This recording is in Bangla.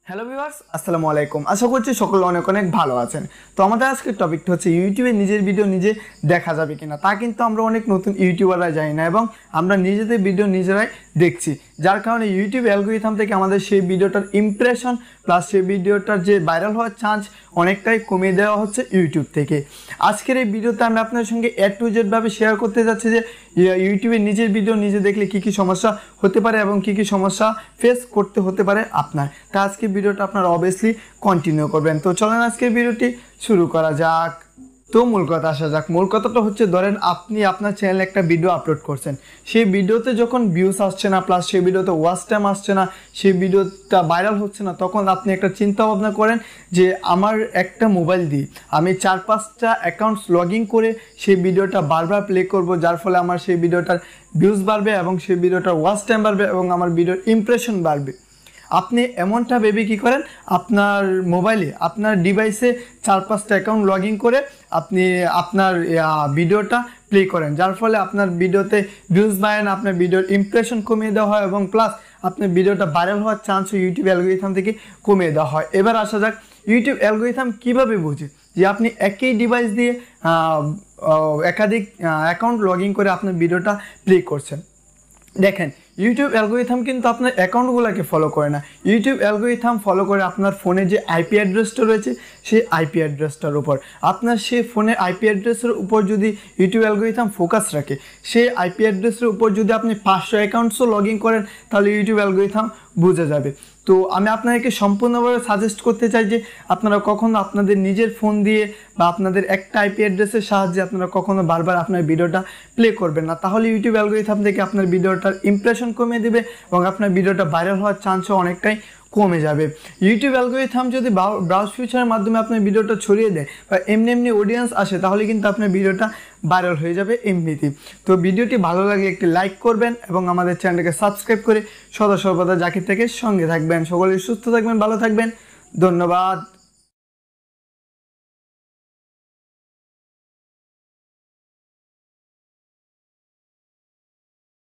হ্যালো ভিউয়ার্স, আসসালামু আলাইকুম। আশা করছি সকলে অনেক অনেক ভালো আছেন। তো আমাদের আজকের টপিকটা হচ্ছে ইউটিউবে নিজের ভিডিও নিজে দেখা যাবে কিনা। তা কিন্তু আমরা অনেক নতুন ইউটিউবাররা জানি না এবং আমরা নিজেদের ভিডিও নিজেরাই দেখছি, যার কারণে ইউটিউব অ্যালগরিদম থেকে আমাদের সেই ভিডিওটার ইমপ্রেশন প্লাস সেই ভিডিওটার যে ভাইরাল হওয়ার চান্স অনেকটাই কমিয়ে দেওয়া হচ্ছে ইউটিউব থেকে। আজকের এই ভিডিওতে আমি আপনাদের সঙ্গে A to Z ভাবে শেয়ার করতে যাচ্ছি যে ইউটিউবে নিজের ভিডিও নিজে দেখলে কী কী সমস্যা হতে পারে এবং কী কী সমস্যা ফেস করতে হতে পারে আপনার। তা আজকের ভিডিওটা আপনারা অবভিয়াসলি কন্টিনিউ করবেন। তো চলেন আজকের ভিডিওটি শুরু করা যাক। তো মূল কথা আসা যাক। মূল কথাটা হচ্ছে, ধরেন আপনি আপনার চ্যানেলে একটা ভিডিও আপলোড করছেন, সেই ভিডিওতে যখন ভিউস আসছে না প্লাস সেই ভিডিওতে ওয়াচ টাইম আসছে না, সেই ভিডিওটা ভাইরাল হচ্ছে না, তখন আপনি একটা চিন্তা ভাবনা করেন যে আমার একটা মোবাইল দিয়ে আমি 4-5টা অ্যাকাউন্টস লগ ইন করে সেই ভিডিওটা বারবার প্লে করব, যার ফলে আমার সেই ভিডিওটার ভিউজ বাড়বে এবং সেই ভিডিওটার ওয়াচ টাইম বাড়বে এবং আমার ভিডিওর ইমপ্রেশন বাড়বে। আপনি এমনটা ভেবে কী করেন, আপনার মোবাইলে আপনার ডিভাইসে 4-5টা অ্যাকাউন্ট লগ ইন করে আপনি আপনার ভিডিওটা প্লে করেন, যার ফলে আপনার ভিডিওতে ভিউজ বাড়ে না, আপনার ভিডিওর ইমপ্রেশন কমিয়ে দেওয়া হয় এবং প্লাস আপনার ভিডিওটা ভাইরাল হওয়ার চান্সও ইউটিউব অ্যালগরিদম থেকে কমিয়ে দেওয়া হয়। এবার আসা যাক, ইউটিউব অ্যালগরিদম কীভাবে বোঝে যে আপনি একই ডিভাইস দিয়ে একাধিক অ্যাকাউন্ট লগ ইন করে আপনার ভিডিওটা প্লে করছেন। দেখেন, ইউটিউব অ্যালগরিদম কিন্তু আপনার অ্যাকাউন্টগুলোকে ফলো করে না। ইউটিউব অ্যালগরিদম ফলো করে আপনার ফোনে যে আইপি অ্যাড্রেসটা রয়েছে সেই আইপি অ্যাড্রেসটার উপর। আপনার সেই ফোনের আইপি অ্যাড্রেসের উপর যদি ইউটিউব অ্যালগরিদম ফোকাস রাখে, সেই আইপি অ্যাড্রেসের উপর যদি আপনি 500 অ্যাকাউন্টসও লগ ইন করেন, তাহলে ইউটিউব অ্যালগরিদম বুঝে যাবে। তো আমি আপনাদেরকে সম্পূর্ণভাবে সাজেস্ট করতে চাই যে আপনারা কখনো আপনাদের নিজের ফোন দিয়ে বা আপনাদের একটা আইপি অ্যাড্রেসের সাহায্যে আপনারা কখনো বারবার আপনার ভিডিওটা প্লে করবেন না, তাহলে ইউটিউব অ্যালগরিদম থেকে আপনার ভিডিওটার ইমপ্রেশন কমিয়ে দেবে এবং আপনার ভিডিওটা ভাইরাল হওয়ার চান্সও অনেকটাই কমে যাবে। ইউটিউব অ্যালগরিদম যদি ব্রাউজ ফিচারের মাধ্যমে আপনার ভিডিওটা ছড়িয়ে দেয় বা এমনি অডিয়েন্স আসে, তাহলে কিন্তু আপনার ভিডিওটা ভাইরাল হয়ে যাবে এমনিতেই। তো ভিডিওটি ভালো লাগলে একটি লাইক করবেন এবং আমাদের চ্যানেলটাকে সাবস্ক্রাইব করে সদা সর্বদা জাকির থেকে সঙ্গে থাকবেন। সকলেই সুস্থ থাকবেন, ভালো থাকবেন। ধন্যবাদ।